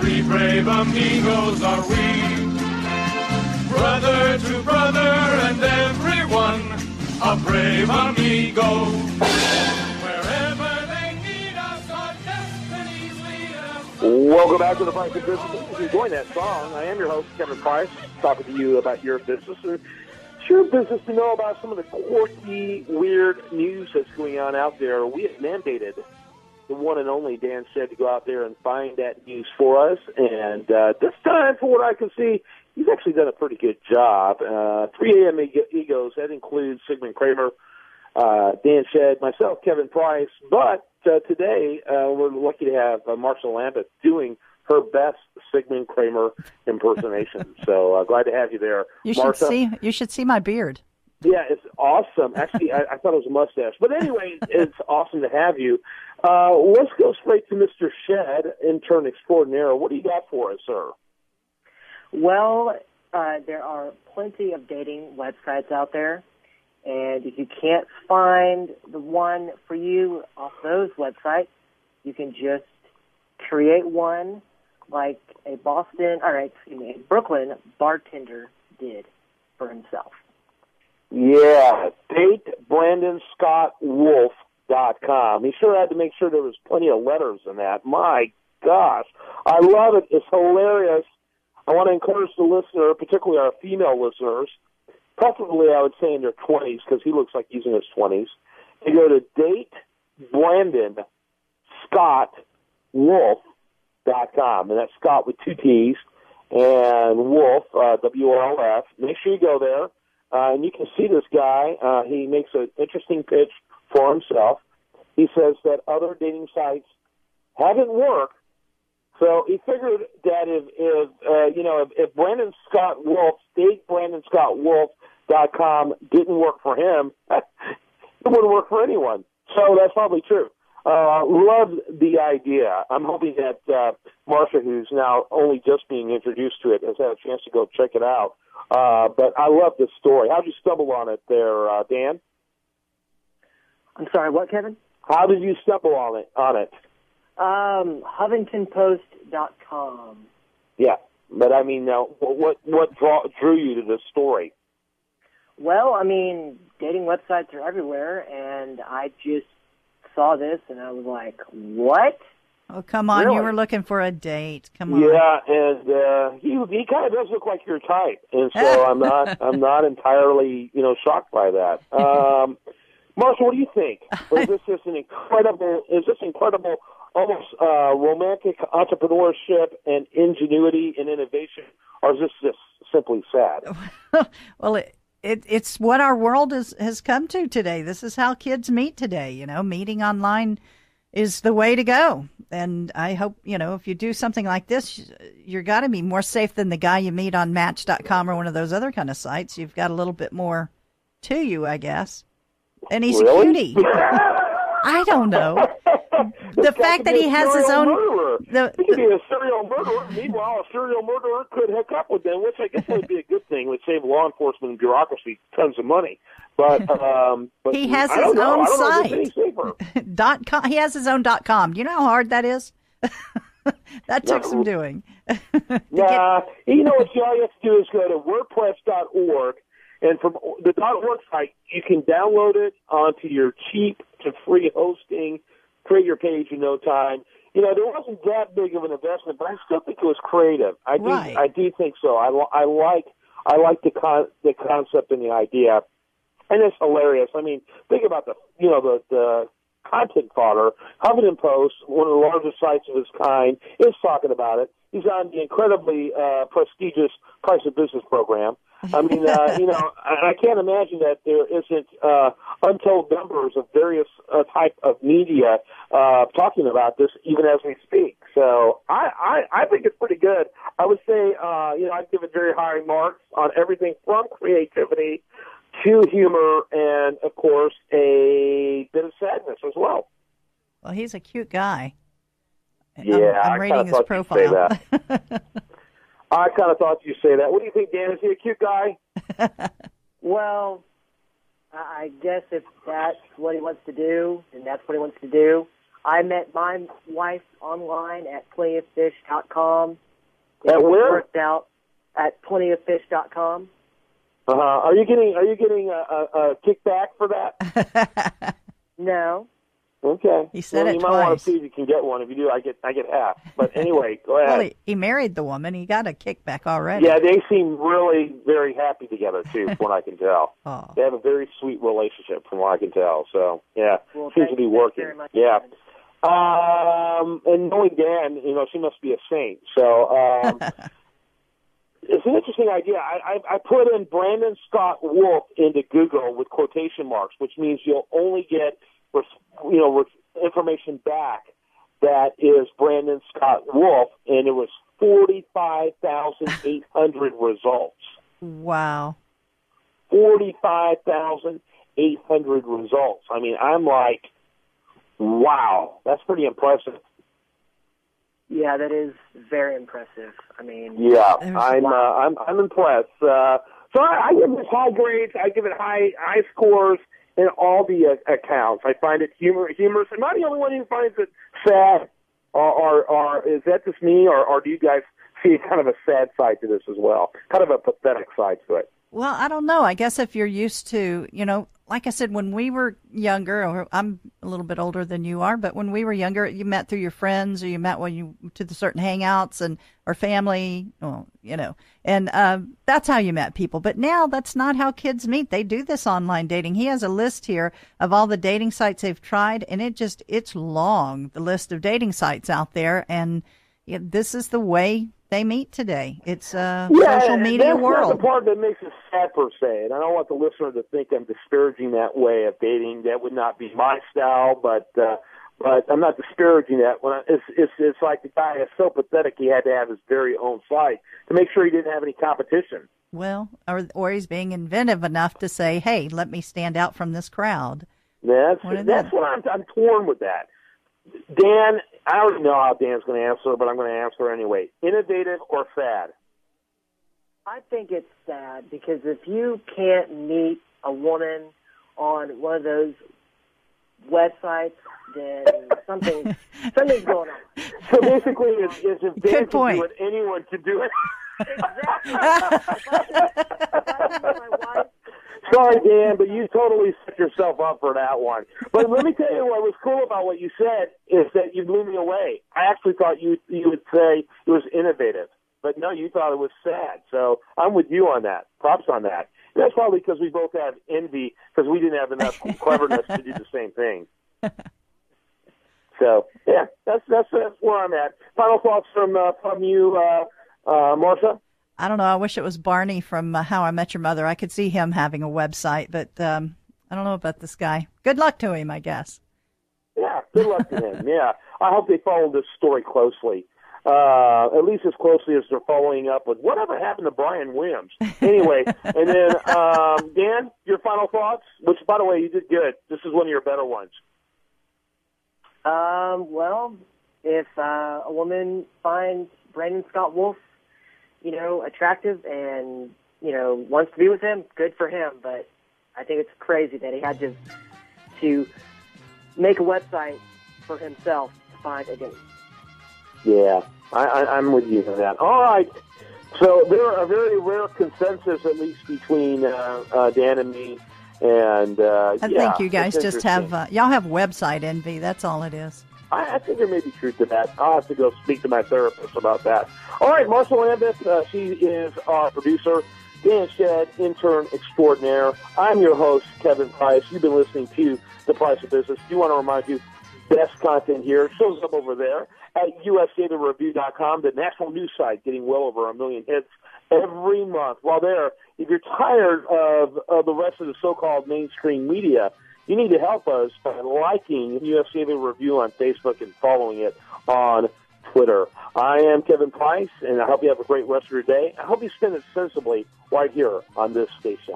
Three brave amigos are we, brother to brother and everyone, a brave amigo. Wherever they need us, our destinies lead us. Welcome back to the Price of Business. If you're enjoying that song, I am your host, Kevin Price, talking to you about your business. It's your business to know about some of the quirky, weird news that's going on out there. We have mandated the one and only Dan said to go out there and find that news for us. And this time, for what I can see, he's actually done a pretty good job. 3 AM Egos, that includes Sigmund Kramer, Dan Shedd, myself, Kevin Price. But today, we're lucky to have Marshall Lambeth doing her best Sigmund Kramer impersonation. So glad to have you there, Marsha. You should see my beard. Yeah, it's awesome. Actually, I thought it was a mustache. But anyway, it's awesome to have you. Let's go straight to Mr. Shedd, intern extraordinaire. What do you got for us, sir? Well, there are plenty of dating websites out there, and if you can't find the one for you off those websites, you can just create one like a Brooklyn bartender did for himself. Yeah, datebrandonscottwolf.com. He sure had to make sure there was plenty of letters in that. My gosh, I love it. It's hilarious. I want to encourage the listener, particularly our female listeners, preferably I would say in their 20s, because he looks like he's in his 20s, to go to datebrandonscottwolf.com, and that's Scott with 2 T's, and Wolf, W-O-L-F. Make sure you go there. And you can see this guy. He makes an interesting pitch for himself. He says that other dating sites haven't worked, so he figured that if Brandon Scott Wolf, datebrandonscottwolf.com didn't work for him, it wouldn't work for anyone. So that's probably true. Love the idea. I'm hoping that Marsha, who's now only just being introduced to it, has had a chance to go check it out. But I love this story. How did you stumble on it there, Dan? I'm sorry, what, Kevin? How did you stumble on it? HuffingtonPost.com. Yeah, but I mean, what drew you to this story? Well, I mean, dating websites are everywhere, and I just saw this, and I was like, what? Oh, come on, really? You were looking for a date. Come on. Yeah, and he kind of does look like your type, and so I'm not entirely shocked by that. Marshall, what do you think? Is this incredible almost romantic entrepreneurship and ingenuity and innovation, or is this just simply sad? Well, it's what our world has come to today. This is how kids meet today. Meeting online is the way to go. And I hope, if you do something like this, you're got to be more safe than the guy you meet on Match.com or one of those other kind of sites. You've got a little bit more to you, I guess. And he's really? a cutie. I don't know. The fact that he has his own... He could be a serial murderer. Meanwhile, a serial murderer could hook up with them, which I guess would be a good thing. It would save law enforcement and bureaucracy tons of money. But he has his own site. .com. He has his own .com. Do you know how hard that is? That took some doing. All you have to do is go to WordPress.org, and from the .org site, you can download it onto your cheap to free hosting, create your page in no time. There wasn't that big of an investment, but I still think it was creative. I do think so. I like the concept and the idea. And it's hilarious. I mean, think about the content fodder. Huffington Post, one of the largest sites of its kind, is talking about it. He's on the incredibly prestigious Price of Business program. I mean, I can't imagine that there isn't untold numbers of various type of media talking about this, even as we speak. So I think it's pretty good. I would say, I'd give it very high marks on everything from creativity to humor and, of course, a bit of sadness as well. Well, he's a cute guy. Yeah, I'm reading his profile. I kind of thought you'd say that. What do you think, Dan? Is he a cute guy? Well, I guess if that's what he wants to do, then that's what he wants to do. I met my wife online at plentyoffish.com. At where? Worked out at plentyoffish.com. Are you getting a kickback for that? No. Okay. He said it you might want twice. to see if you can get one. If you do, I get half. But anyway, go ahead. Well, he married the woman. He got a kickback already. Yeah, they seem really very happy together too, from what I can tell. Oh. They have a very sweet relationship, from what I can tell. So yeah, Well, seems to be working. very much. Yeah. And knowing Dan, she must be a saint. So it's an interesting idea. I put in Brandon Scott Wolf into Google with quotation marks, which means you'll only get information back that is Brandon Scott Wolf, and it was 45,800 results. Wow. 45,800 results. I mean, I'm like, wow, that's pretty impressive. Yeah, that is very impressive. I mean, yeah, I'm impressed. So I give this high grades. I give it high scores in all the accounts. I find it humorous. Am I the only one who finds it sad, or is that just me, or do you guys see kind of a sad side to this as well, kind of a pathetic side to it? Well, I don't know. I guess if you're used to, like I said, when we were younger, or I'm a little bit older than you are, but when we were younger, you met through your friends, or you met when you to the certain hangouts or family, and that's how you met people. But now that's not how kids meet. They do this online dating. He has a list here of all the dating sites they've tried, and it's long, the list of dating sites out there, and this is the way they meet today. It's social media world. That's the part that makes it sad per se, and I don't want the listener to think I'm disparaging that way of dating. That would not be my style, but I'm not disparaging that. It's like the guy is so pathetic he had to have his very own site to make sure he didn't have any competition. Well, or he's being inventive enough to say, "Hey, let me stand out from this crowd." That's what I'm torn with that. Dan, I already know how Dan's going to answer, but I'm going to answer anyway. Innovative or fad? I think it's sad because if you can't meet a woman on one of those websites, then something's going on. So basically, it's if Dan Good can point. do it, anyone can do it. Exactly. My wife. Sorry, Dan, but you totally set yourself up for that one. But let me tell you what was cool about what you said is that you blew me away. I actually thought you would say it was innovative. But no, you thought it was sad. So I'm with you on that. Props on that. And that's probably because we both have envy because we didn't have enough cleverness to do the same thing. So, yeah, that's where I'm at. Final thoughts from you, Marcia? I don't know. I wish it was Barney from How I Met Your Mother. I could see him having a website, but I don't know about this guy. Good luck to him, I guess. Yeah, good luck to him. Yeah, I hope they follow this story closely, at least as closely as they're following up with whatever happened to Brian Williams. Anyway, and then Dan, your final thoughts. Which, by the way, you did good. This is one of your better ones. Well, if a woman finds Brandon Scott Wolf, attractive and, wants to be with him, good for him. But I think it's crazy that he had to make a website for himself to find a date. Yeah, I'm with you on that. All right. So there are a very rare consensus, at least between Dan and me. And I think you guys just have, y'all have website envy. That's all it is. I think there may be truth to that. I'll have to go speak to my therapist about that. All right, Marshall Lambeth, she is our producer. Dan Shedd, intern extraordinaire. I'm your host, Kevin Price. You've been listening to The Price of Business. Do want to remind you, best content here shows up over there at usdailyreview.com, the national news site, getting well over 1 million hits every month. While there, if you're tired of the rest of the so-called mainstream media, you need to help us by liking US Daily Review on Facebook and following it on Twitter. I am Kevin Price, and I hope you have a great rest of your day. I hope you spend it sensibly right here on this station.